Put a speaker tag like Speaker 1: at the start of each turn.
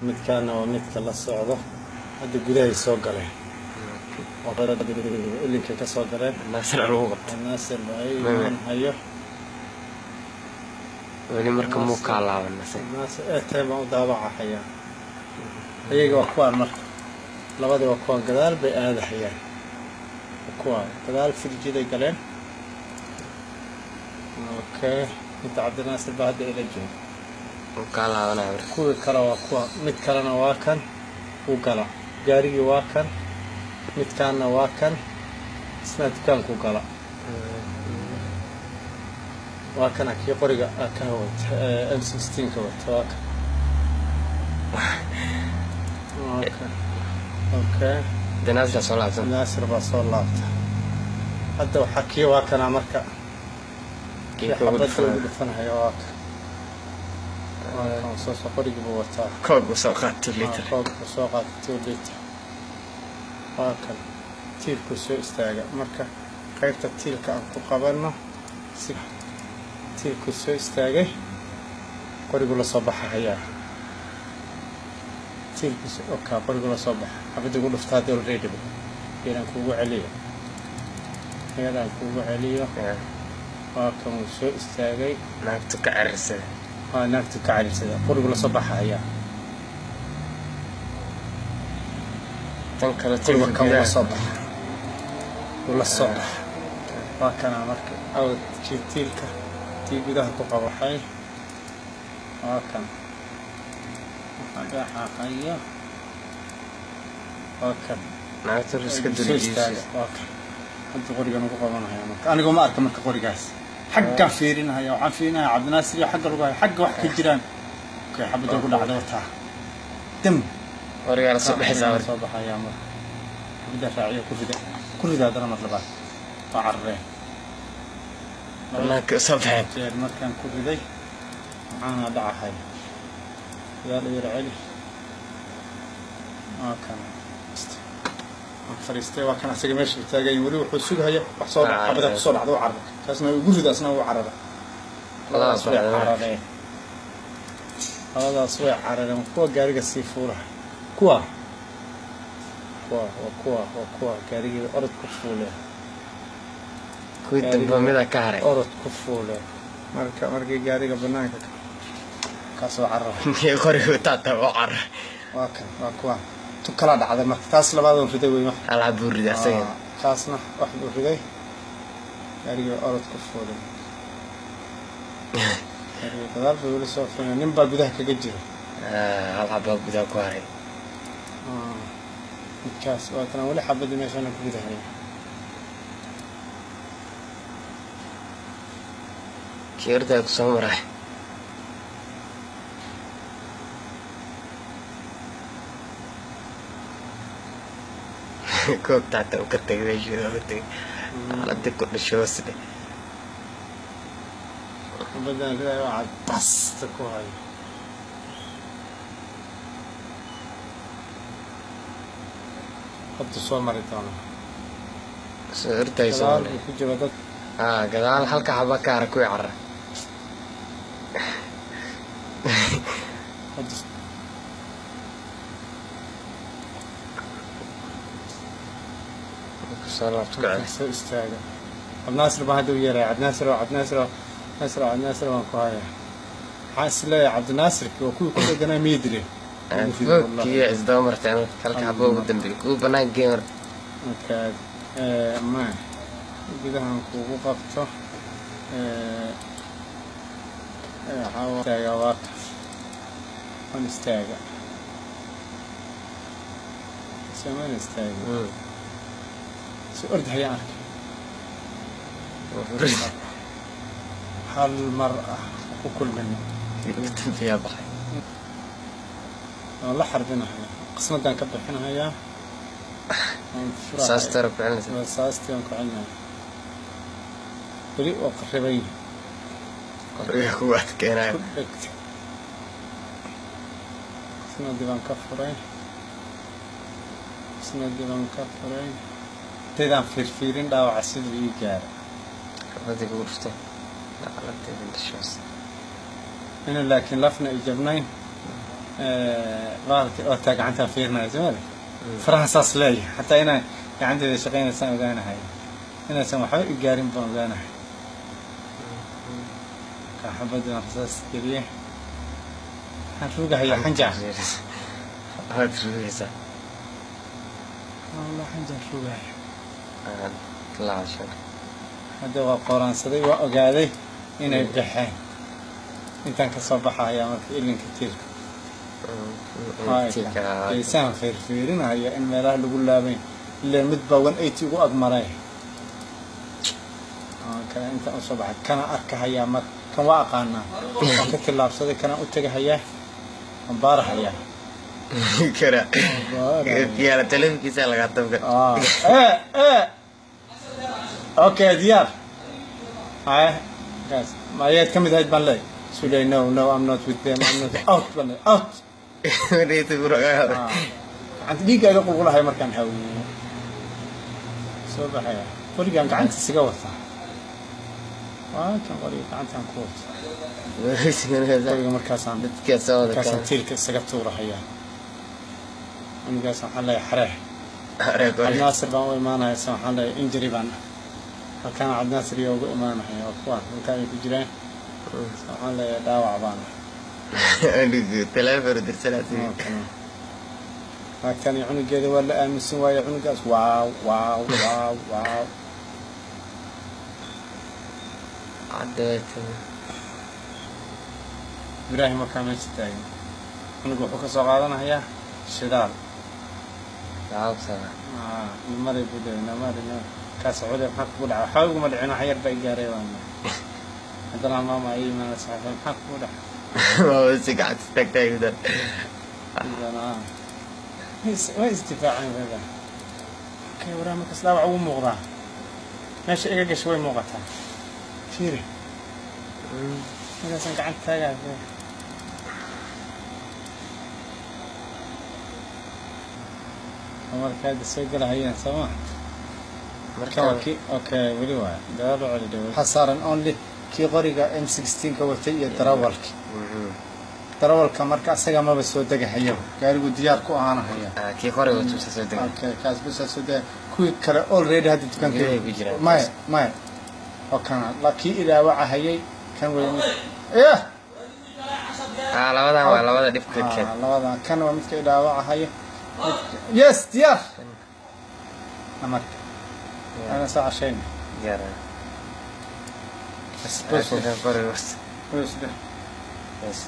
Speaker 1: midkaana waa midka la socdo hadda gudahay soo galeen ilinka ka soo galeen
Speaker 2: naasir lagu qabtay
Speaker 1: naasir ay hayo
Speaker 2: weli marka muu ka laaban naasir
Speaker 1: teema u daabacaya ayaga waa kuwaan marka labada waa kuwaan gadaal bay aadahayaan kuwaan gadaal firjiday galeen okay inta cabdinaasir baa hadda ila jooga
Speaker 2: ka laabanaya
Speaker 1: kuwii kale waa kuwa mid kalena waa kan uu gala gaarigii waa kan midkaana waa kan isna dukaanku gala waa kana kii qoriga ka wata M16 ka wata waa kan okay
Speaker 2: naasir soo laabtay
Speaker 1: naasir baa soo laabtay hadda waxa kii waa kana marka kii xabadda ugu dhufanayo waa kan soo qoriga buu wataa
Speaker 2: koob soo qaatay liter
Speaker 1: koob soo qaatay liter waa kan tiirku soo istaaga marka qaybta tiilka aan ku qabanno si tiirku soo istaagay qorigu la soo baxaya tiirku soo ka qorigu la soo baxa xabadda ugu dhuftaa dol ready inaan kugu celiyo ayadaan kugu celiyo waa kan soo istaagay
Speaker 2: naagtu ka cirsay
Speaker 1: naagtu ka cirsay qorigu la soo baxaya tan kale tiirka ka la soo baxa ولا الصبح وكان مرك أو تيلك تيجي ده تقوى حي وكان هذا حقيقة وكان
Speaker 2: نعتبر اسكندرية
Speaker 1: وكان أنت قرية نقوى منها يا مرك أنا قوم أركب مرك قرية جالس حق فيرينها يا وحفينها عبد الناصر يا حق الرجال حق واحد الجيران كي حبيت أقول عدوتها تم
Speaker 2: قرية على الصبح زاوية
Speaker 1: صباح يا مرك بدأ فاعية كل ذا درا مطلبات تعرّي
Speaker 2: والله كصبحت
Speaker 1: المكان كل ذي معانا دعا هاي قال يرعلي ما كان فريستي وكان أسيق ماشي بتاعي يولي وحسوق هيا وحصل حبدا تصل عدو عرض كاسنا يقول ذا أسنا هو عرض
Speaker 2: خلاص
Speaker 1: عرض هذا صويع عرض كوا جارج السيفورة كوا وكوا كاريجي أرض كفولة
Speaker 2: كويت بميدا كاري
Speaker 1: أرض كفولة مركي جاريجي بناك كاسو عرّة
Speaker 2: يخرج تاتا وعرّة
Speaker 1: وكوا تكلا ده هذا ما كاس لبعضهم في دوي ما
Speaker 2: على بورد أسير
Speaker 1: كاسنا واحد في دوي كاريجي أرض كفولة كاريجي كذا بيقول سافرنا نبى بده كجيرة
Speaker 2: على باب بده كواري
Speaker 1: كاس وأنا ولا حبّد ما شأنك بده هاي
Speaker 2: كيردا كسمرة كوك تاتا وكتك بيجي وكتك على تكون شو سده
Speaker 1: بدنا كذا واحد بس تكوهاي حط الصور مريتانا
Speaker 2: صرت يسوي قدال halka xaba kaar ku yar صلاة كعب
Speaker 1: استاجا عبد الناصر بعده يرى عبد الناصر وكوايا حاسس لا عبد الناصر وكل جنا ميدري
Speaker 2: كي ازدو مرتين halka xaba ugu dambeeyay ku banaan gamer
Speaker 1: marka ما gudahan kugu qabto xawaaga waata on istaaga samaan istaaga si orda hayaan arkay hal mar'a ku kulmina
Speaker 2: fiya baxay
Speaker 1: la xarbinahay qismadan ka bixinayaa
Speaker 2: saastar bixinaysa
Speaker 1: saastan ku cilnaa bari oo qarbay
Speaker 2: qoriga ku waad keenay
Speaker 1: sina divan ka furay تيدان فيرفيرين داو عسيد بي جار
Speaker 2: هذيك غرفته لا على تيدان الشمس
Speaker 1: إنه لكن لفنا إجابنين baalki oo taa gacantaa fiirinaya soomali faraha saas leeyahay xataa inaan gacanteeda shaqaynaysaan ogaanahay inaysan waxba i gaarin baan ogaanahay ka xabadii aan rasaas geliye waxaan rugahayaa xanjar
Speaker 2: waad rugaysaa
Speaker 1: والله xanjar rugahaya
Speaker 2: laashan
Speaker 1: hadda waa qoraansaday waa ogaaday inay baxeen intaan ka soo baxayaa marka ilinka tiirka isaan fiirfiirinaya in meelaha lagu laabayn ilaa mid baa 180 ugu agmaray kana inta u soo baxay kana arkahayaa mar kan waa aqaanaa oo ka tilaabsaday kana u tagahayaa ambaarahayaa
Speaker 2: kara يا تلفزيون كيسة لقى تبقى
Speaker 1: اوكي ديار هاي guys ما يد كم ذا يتبان سولي no I'm not with them I'm not out بنا out
Speaker 2: ريت برا
Speaker 1: عند ديك أنا أقول هاي مركان هاوي صباح يا قولي عن قعنت السجاوة كان قولي قعنت عن كوت قولي مركز عن مركز عن تلك السجاوة هي أنا جالس حلا يحرق الناصر بان وإيمانه يسمح حلا إنجري بان فكان عبد الناصر يوم إيمانه هي أخوان وكان يجرين حلا يداوع بان
Speaker 2: تلافر درسلاتي
Speaker 1: كان يعنق هذا ولا أمس ويعنق واو واو واو واو
Speaker 2: عدت
Speaker 1: إبراهيم ما كان يستاهل أنا أقول حكى صغارنا هي شدال
Speaker 2: عاوز أنا
Speaker 1: المرة بدأ المرة كاس عودة محق بدع حاول ما دعنا حير بيجاري وانا هذا ماما أي ما نسمع محق بدع
Speaker 2: ما بس قاعد تستكتك ده
Speaker 1: أنا ما استفاع عن هذا كي ورا ما كسلا وعو مغرى ماشي إيجا شوي مغتها شيري هذا سنك عن ثلاثة مركز السوق له هي سواء مركز اوكي ولي واحد داروا على دول حصارا اونلي كي قريقه ام 16 كوتي دراولك marka asaga ma soo dagaxayo gaarigu diyaar ku ahaan haya
Speaker 2: kii hore uu soo dagay
Speaker 1: okay kaas bas soo dagay kuwi kale already hadda dukaanka ma okay laki ila waxa hayay kan weyn
Speaker 2: labadan waa labada dhibka
Speaker 1: labadan kan waa midka ila waxa hayay yes diyaar amarka أنا ساعة شيء.
Speaker 2: جرا.
Speaker 1: بس
Speaker 2: بس.
Speaker 1: بس.
Speaker 2: بس.